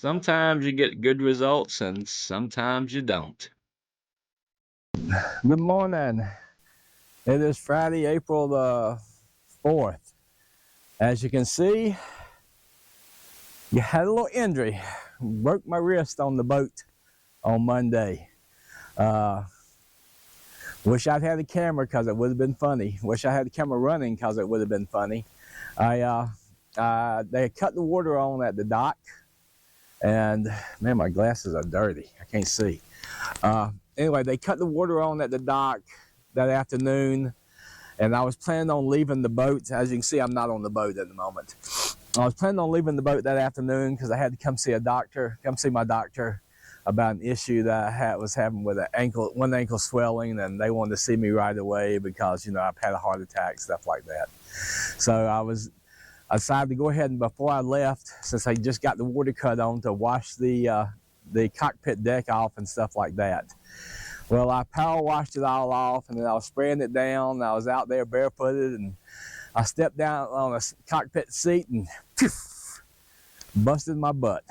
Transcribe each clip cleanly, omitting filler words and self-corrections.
Sometimes you get good results and sometimes you don't. Good morning. It is Friday, April the 4th. As you can see, you had a little injury. Broke my wrist on the boat on Monday. Uh, Wish I'd had a camera because it would have been funny. Wish I had the camera running because it would have been funny. They cut the water on at the dock, and man, my glasses are dirty. I can't see. Anyway, they cut the water on at the dock that afternoon, and I was planning on leaving the boat. As you can see, I'm not on the boat at the moment. I was planning on leaving the boat that afternoon because I had to come see my doctor about an issue that I was having with one ankle swelling, and they wanted to see me right away because, I've had a heart attack, stuff like that. So I decided to go ahead, and before I left, since I just got the water cut on, to wash the cockpit deck off and stuff like that. Well, I power washed it all off, and then I was spraying it down, and I was out there barefooted, and I stepped down on a cockpit seat and poof, busted my butt.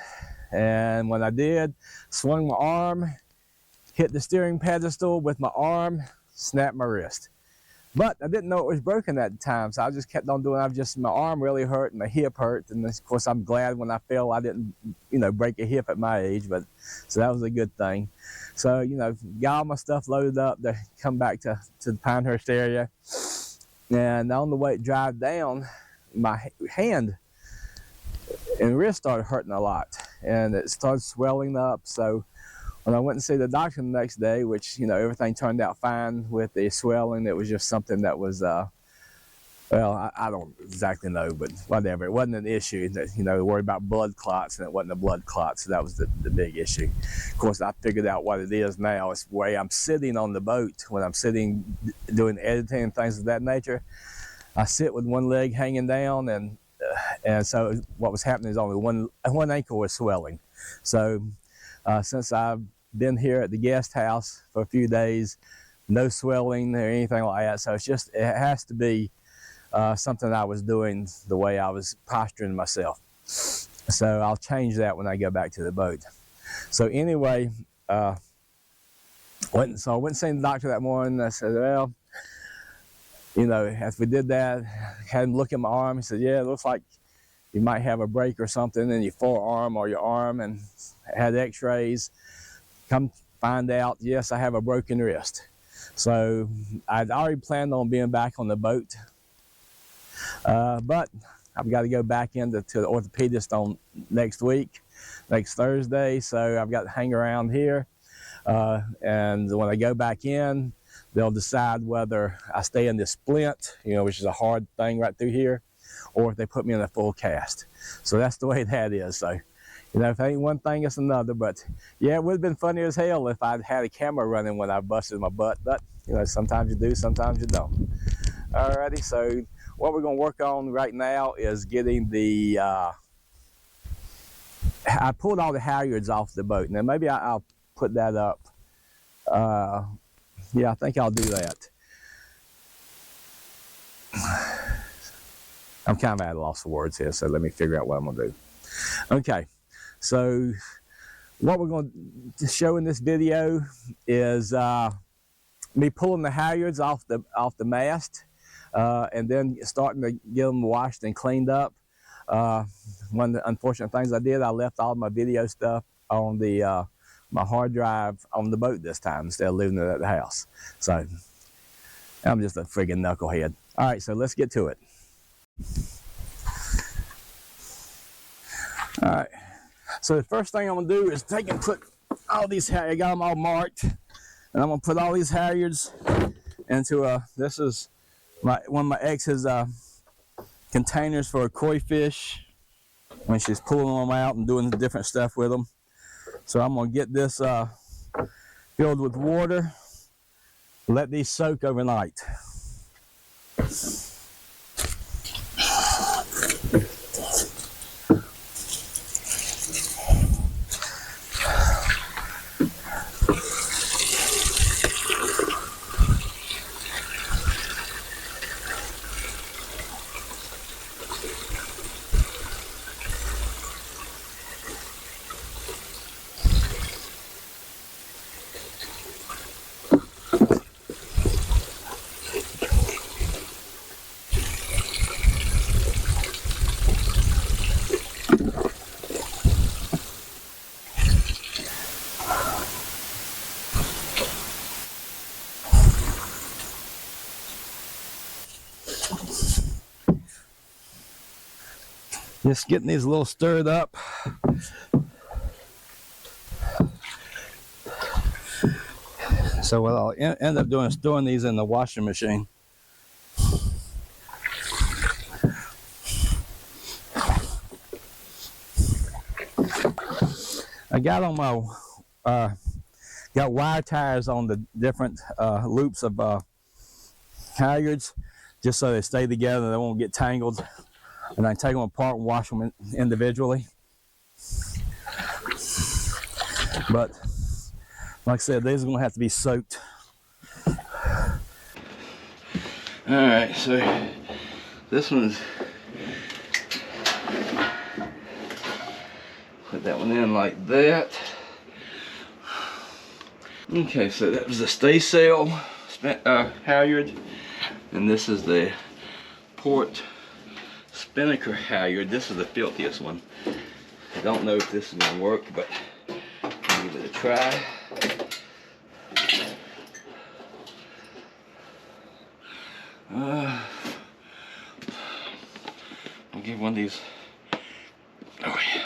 And when I did, swung my arm, hit the steering pedestal with my arm, snapped my wrist. But I didn't know it was broken at the time, so I just kept on doing it. My arm really hurt and my hip hurt, and of course I'm glad when I fell I didn't, break a hip at my age, so that was a good thing. So, got all my stuff loaded up to come back to the Pinehurst area, and on the way to drive down, my hand and wrist started hurting a lot, and it started swelling up. So when I went and see the doctor the next day, which, everything turned out fine with the swelling, it was just something that was, I don't exactly know, but whatever. It wasn't an issue that, worried about blood clots, and it wasn't a blood clot, so that was the big issue. Of course, I figured out what it is now. It's the way I'm sitting on the boat when I'm sitting doing editing and things of that nature. I sit with one leg hanging down, and so what was happening is only one ankle was swelling. So since I've been here at the guest house for a few days, no swelling or anything like that. So it has to be something I was doing the way I was posturing myself. So I'll change that when I go back to the boat. So anyway, I went and seen the doctor that morning. I said, well, as we did that, had him look at my arm. He said, yeah, it looks like you might have a break or something in your forearm or your arm, and had x-rays. Come find out, yes, I have a broken wrist. So I'd already planned on being back on the boat, but I've got to go back to the orthopedist next Thursday, so I've got to hang around here, and when I go back in, they'll decide whether I stay in this splint, which is a hard thing right through here, or if they put me in a full cast. So that's the way that is. So, if it ain't one thing, it's another. But yeah, it would have been funny as hell if I'd had a camera running when I busted my butt. But, sometimes you do, sometimes you don't. Alrighty, so what we're going to work on right now is getting I pulled all the halyards off the boat. Now, maybe I'll put that up. Yeah, I think I'll do that. I'm kind of at a loss of words here, so let me figure out what I'm going to do. Okay, so what we're going to show in this video is me pulling the halyards off the mast, and then starting to get them washed and cleaned up. One of the unfortunate things I did, I left all my video stuff on my hard drive on the boat this time instead of leaving it at the house. So I'm just a friggin' knucklehead. All right, so let's get to it. All right, so the first thing I'm gonna do is take and put all these halyards. I got them all marked, and I'm gonna put all these halyards into this is one of my ex's containers for a koi fish when she's pulling them out and doing different stuff with them. So I'm gonna get this filled with water, let these soak overnight. Just getting these a little stirred up. So what I'll end up doing is throwing these in the washing machine. I got on my got wire tires on the different loops of halyards, just so they stay together, they won't get tangled, and I take them apart and wash them individually. But like I said, these are going to have to be soaked. Alright, so this one's, put that one in like that. Okay, so that was the stay sail halyard, and this is the port spinnaker halyard. This is the filthiest one. I don't know if this is going to work, but I'll give it a try. I'll give one of these. Oh yeah,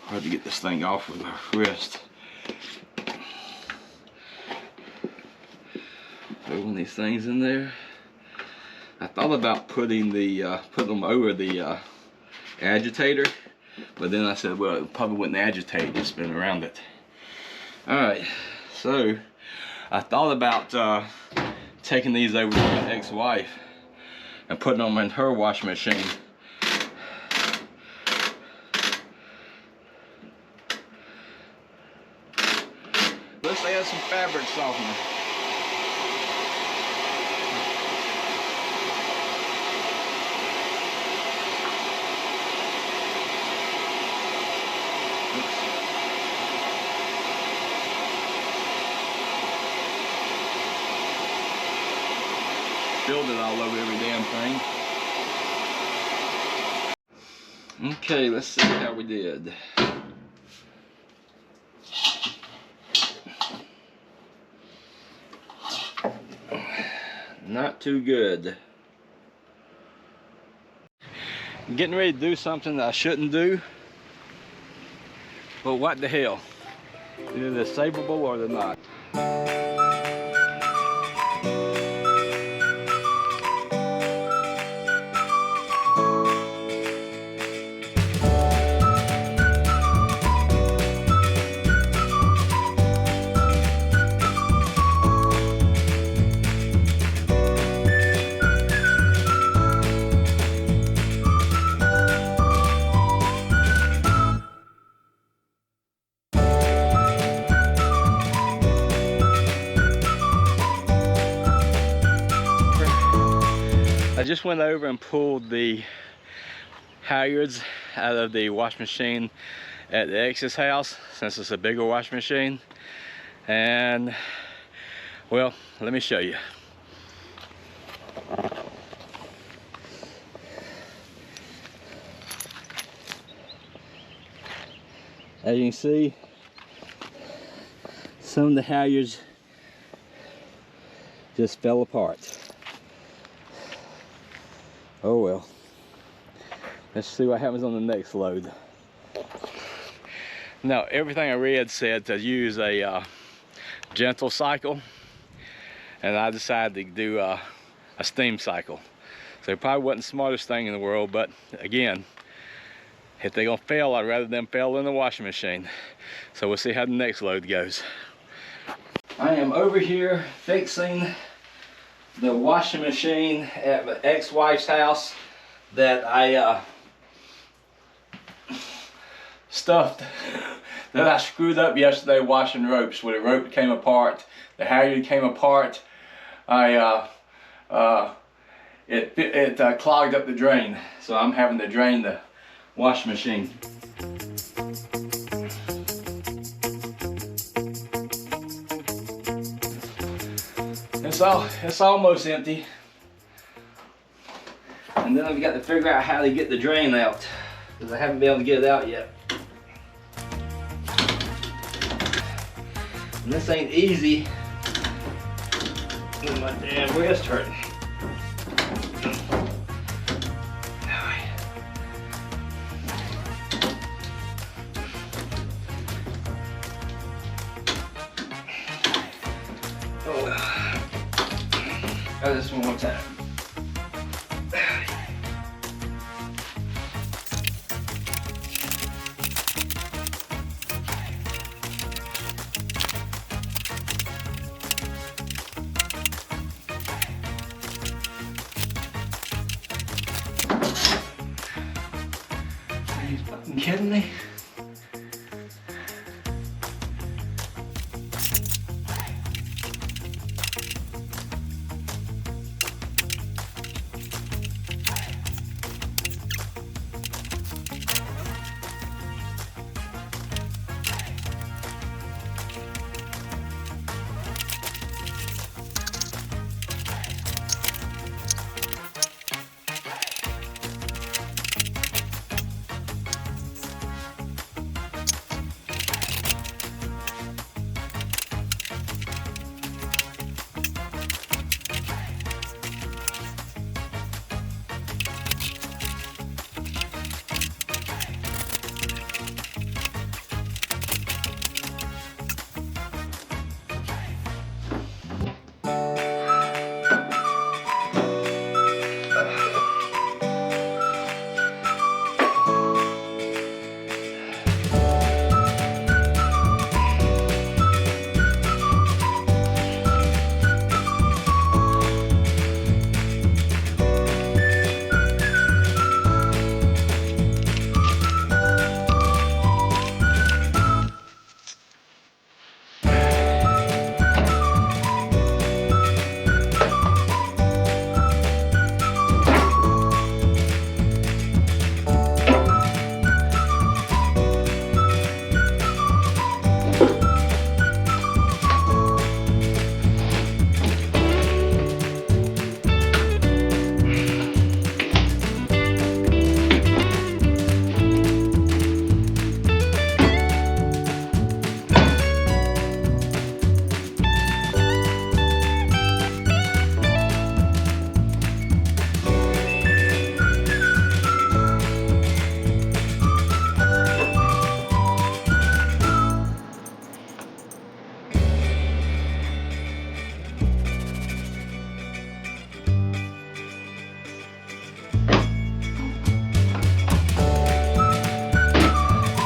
hard to get this thing off with my wrist. Throw one of these things in there. I thought about putting them over the agitator, but then I said, well, it probably wouldn't agitate, just spin around it. All right, so I thought about taking these over to my ex-wife and putting them in her washing machine. Let's add some fabric softener. Spilled it all over every damn thing. Okay, let's see how we did. Not too good. I'm getting ready to do something that I shouldn't do, but what the hell? Either they're savable or they're not. I just went over and pulled the halyards out of the washing machine at the ex's house, since it's a bigger washing machine. And well, let me show you. As you can see, some of the halyards just fell apart. Oh well. Let's see what happens on the next load. Now, everything I read said to use a gentle cycle, and I decided to do a steam cycle. So it probably wasn't the smartest thing in the world, but again, if they're gonna fail, I'd rather them fail in the washing machine. So we'll see how the next load goes. I am over here fixing the washing machine at my ex-wife's house that I stuffed, that I screwed up yesterday washing ropes. Where the rope came apart, the halyard came apart. It clogged up the drain, so I'm having to drain the washing machine. It's almost empty. And then I've got to figure out how to get the drain out, because I haven't been able to get it out yet. And this ain't easy with my damn wrist hurting. Try this one more time. Are you fucking kidding me?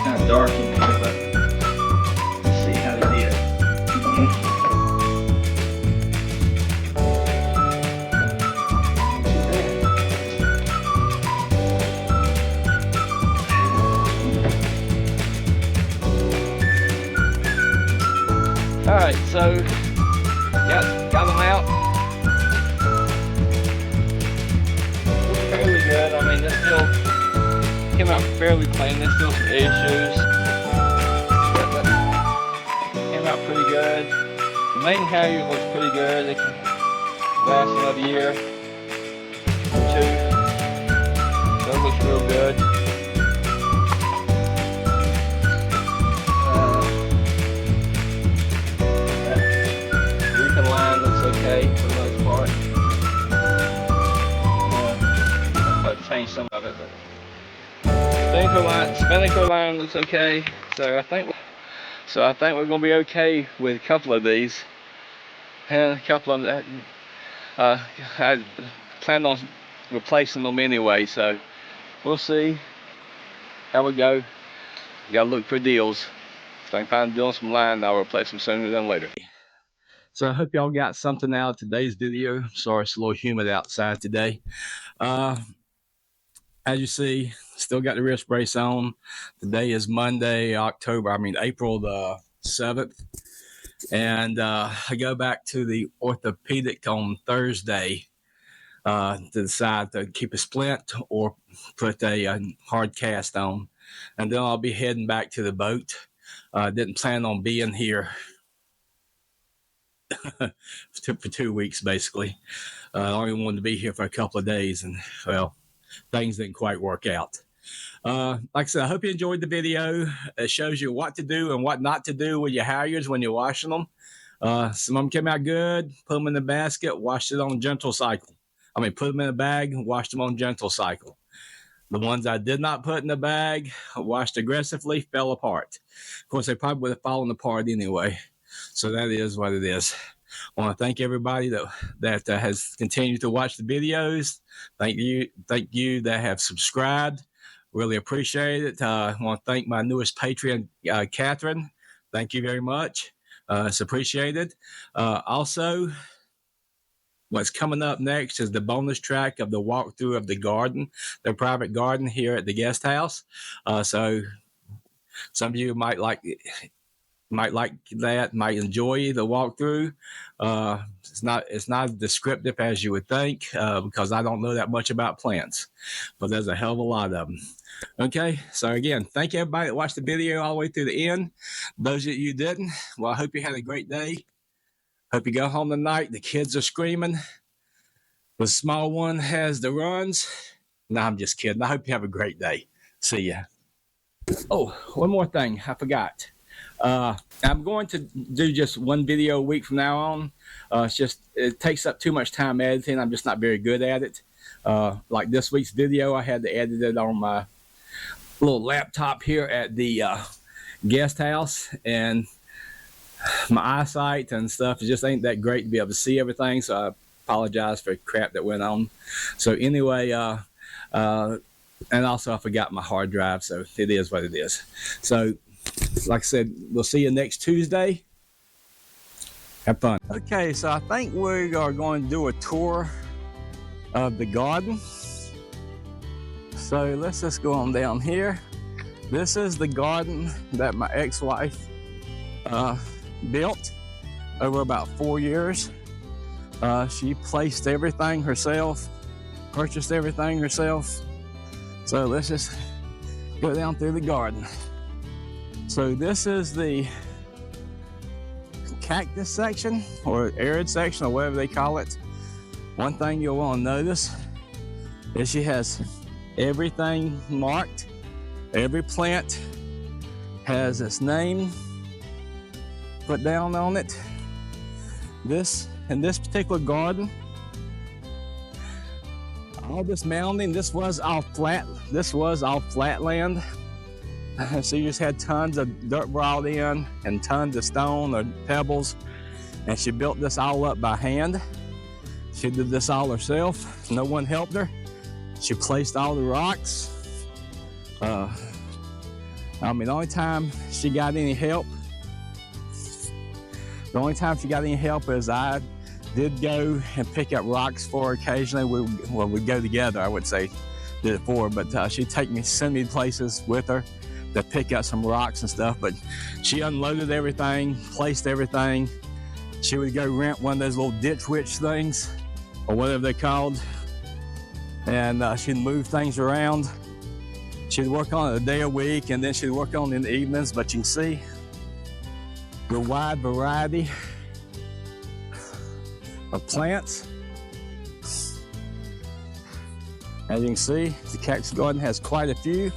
Kind of dark in here, but let's see how they did. Alright, so got them out. Fairly good. I mean, they still came out fairly clean. There's still some issues, but came out pretty good. The main halyard looks pretty good. They can last another year or two. So it looks real good. That reefing line looks okay for the most part. I've changed some of it, but spinnaker line looks okay. So I think we're gonna be okay with a couple of these, and a couple of that. I planned on replacing them anyway, so we'll see how we go. Gotta look for deals. If I can find a deal on some line, I'll replace them sooner than later. So I hope y'all got something out of today's video. Sorry, it's a little humid outside today. As you see, still got the wrist brace on. Today is Monday, April the 7th. And I go back to the orthopedic on Thursday to decide to keep a splint or put a hard cast on. And then I'll be heading back to the boat. Didn't plan on being here for 2 weeks, basically. I only wanted to be here for a couple of days, and well, things didn't quite work out. Like I said, I hope you enjoyed the video. It shows you what to do and what not to do with your halyards when you're washing them. Some of them came out good. Put them in the basket, washed it on gentle cycle. Put them in a bag and washed them on gentle cycle. The ones I did not put in the bag, washed aggressively, fell apart. Of course, they probably would have fallen apart anyway. So that is what it is. I want to thank everybody that has continued to watch the videos. Thank you that have subscribed. Really appreciate it. I want to thank my newest patron, Catherine. Thank you very much. It's appreciated. Also, what's coming up next is the bonus track of the walkthrough of the garden, the private garden here at the guest house. So some of you might like that, might enjoy the walkthrough. It's not as descriptive as you would think because I don't know that much about plants, but there's a hell of a lot of them. Okay, so again, thank everybody that watched the video all the way through the end. Those of you didn't, well, I hope you had a great day. Hope you go home tonight. The kids are screaming. The small one has the runs. No, I'm just kidding. I hope you have a great day. See ya. Oh, one more thing. I forgot. I'm going to do just one video a week from now on. It takes up too much time editing. I'm just not very good at it. Like this week's video, I had to edit it on my little laptop here at the guest house, and my eyesight and stuff just ain't that great to be able to see everything, so I apologize for crap that went on. So anyway, and also I forgot my hard drive, so it is what it is. So like I said, we'll see you next Tuesday. Have fun. Okay, so I think we are going to do a tour of the garden. So let's just go on down here. This is the garden that my ex-wife built over about 4 years. She placed everything herself, purchased everything herself. So let's just go down through the garden. So this is the cactus section or arid section or whatever they call it. One thing you'll want to notice is she has everything marked. Every plant has its name put down on it. In this particular garden, all this mounding, this was all flat land. So you just had tons of dirt brought in and tons of stone or pebbles, and she built this all up by hand. She did this all herself. No one helped her. She placed all the rocks. The only time she got any help is I did go and pick up rocks for her occasionally. We'd go together, I would say, did it for her, but she'd send me places with her to pick up some rocks and stuff. But she unloaded everything, placed everything. She would go rent one of those little ditch witch things, or whatever they're called, and she'd move things around. She'd work on it a day a week, and then she'd work on it in the evenings. But you can see the wide variety of plants. As you can see, the cactus garden has quite a few.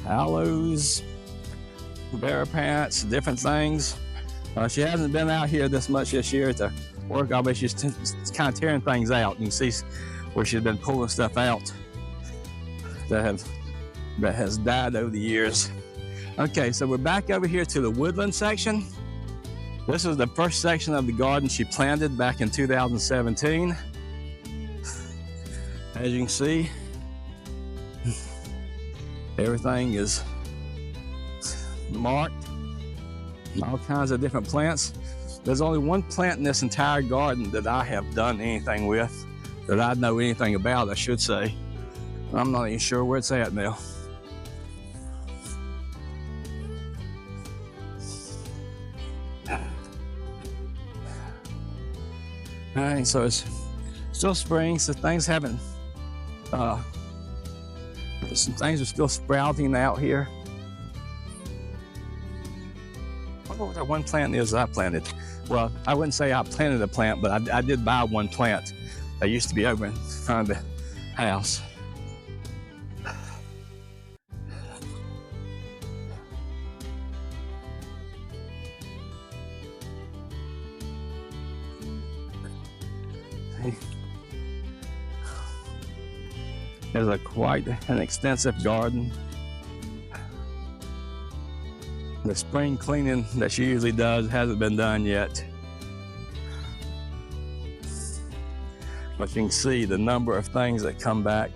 Aloes, bear pants, different things. She hasn't been out here this much this year to work on, but she's kind of tearing things out. You can see where she's been pulling stuff out that has died over the years. Okay, so we're back over here to the woodland section. This is the first section of the garden she planted back in 2017. As you can see, everything is marked. All kinds of different plants. There's only one plant in this entire garden that I have done anything with, that I know anything about, I should say. I'm not even sure where it's at now. All right, so it's still spring, so things haven't, some things are still sprouting out here. I wonder what that one plant is I planted. Well, I wouldn't say I planted a plant, but I did buy one plant that used to be over in front of the house. There's quite an extensive garden. The spring cleaning that she usually does hasn't been done yet. But you can see the number of things that come back.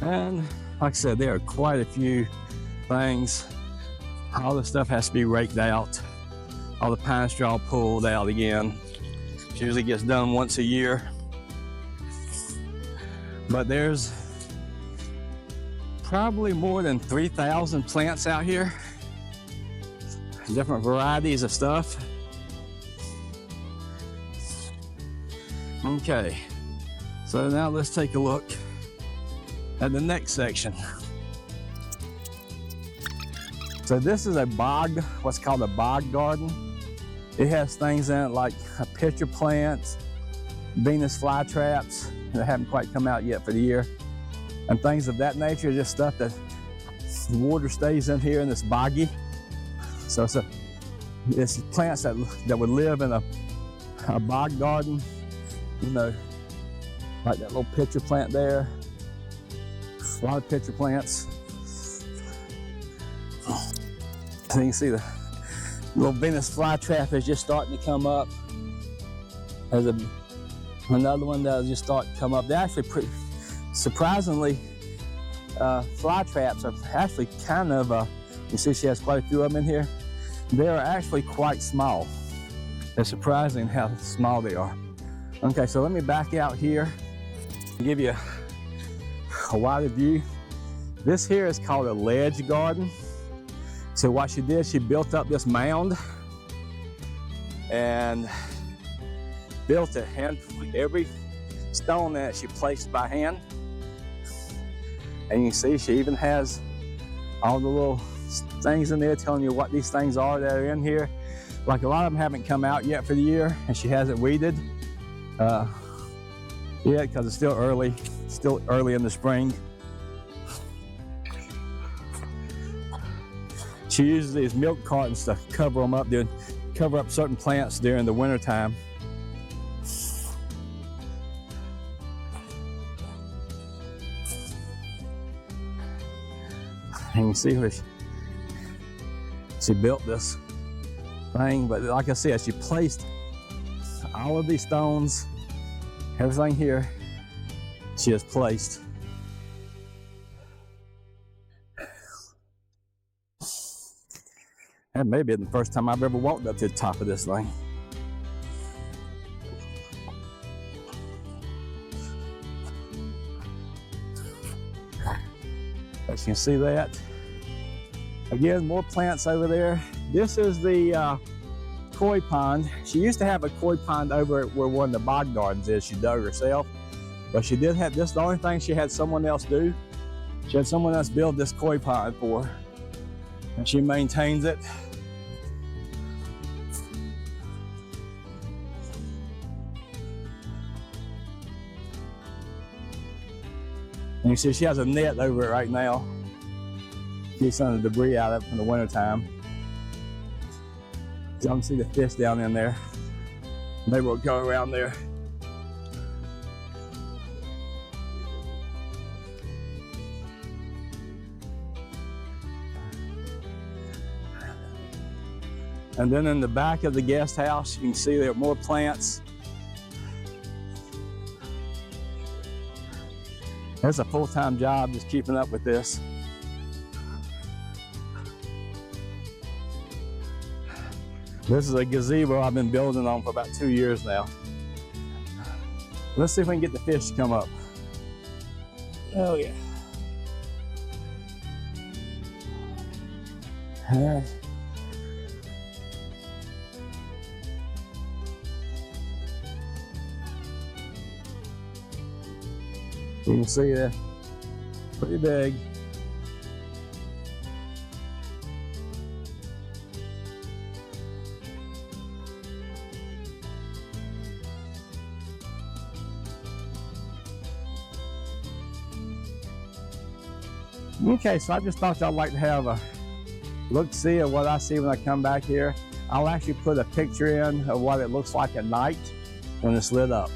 And like I said, there are quite a few things. All the stuff has to be raked out. All the pine straw pulled out again. It usually gets done once a year. But there's probably more than 3,000 plants out here. Different varieties of stuff. Okay, so now let's take a look at the next section. So this is a bog, what's called a bog garden. It has things in it like pitcher plants, Venus flytraps that haven't quite come out yet for the year, and things of that nature, just stuff that the water stays in here and it's boggy. So it's plants that would live in a bog garden, you know, like that little pitcher plant there. A lot of pitcher plants. So you can see the little Venus flytrap is just starting to come up. There's another one that'll just start to come up. They're actually pretty, surprisingly, flytraps are actually kind of, you see she has quite a few of them in here. They are actually quite small. It's surprising how small they are. Okay, so let me back out here and give you a wider view. This here is called a ledge garden. So what she did, she built up this mound and built it, and every stone that she placed by hand. And you can see she even has all the little things in there telling you what these things are that are in here. Like a lot of them haven't come out yet for the year, and she hasn't weeded yet because it's still early in the spring. She uses these milk cartons to cover them up, cover up certain plants during the winter time. And you can see where she built this thing, but like I said, she placed all of these stones, everything here, she has placed. That may be the first time I've ever walked up to the top of this thing. As you can see that. Again, more plants over there. This is the koi pond. She used to have a koi pond over where one of the bog gardens is. She dug herself. But she did have this, the only thing she had someone else do. She had someone else build this koi pond for her. And she maintains it. And you see she has a net over it right now. Keep some of the debris out of it from the winter time. Y'all can see the fish down in there. Maybe we'll go around there. And then in the back of the guest house, you can see there are more plants. It's a full-time job just keeping up with this. This is a gazebo I've been building on for about 2 years now. Let's see if we can get the fish to come up. Oh yeah. All right. You can see that, pretty big. Okay, so I just thought y'all like to have a look-see at what I see when I come back here. I'll actually put a picture in of what it looks like at night when it's lit up.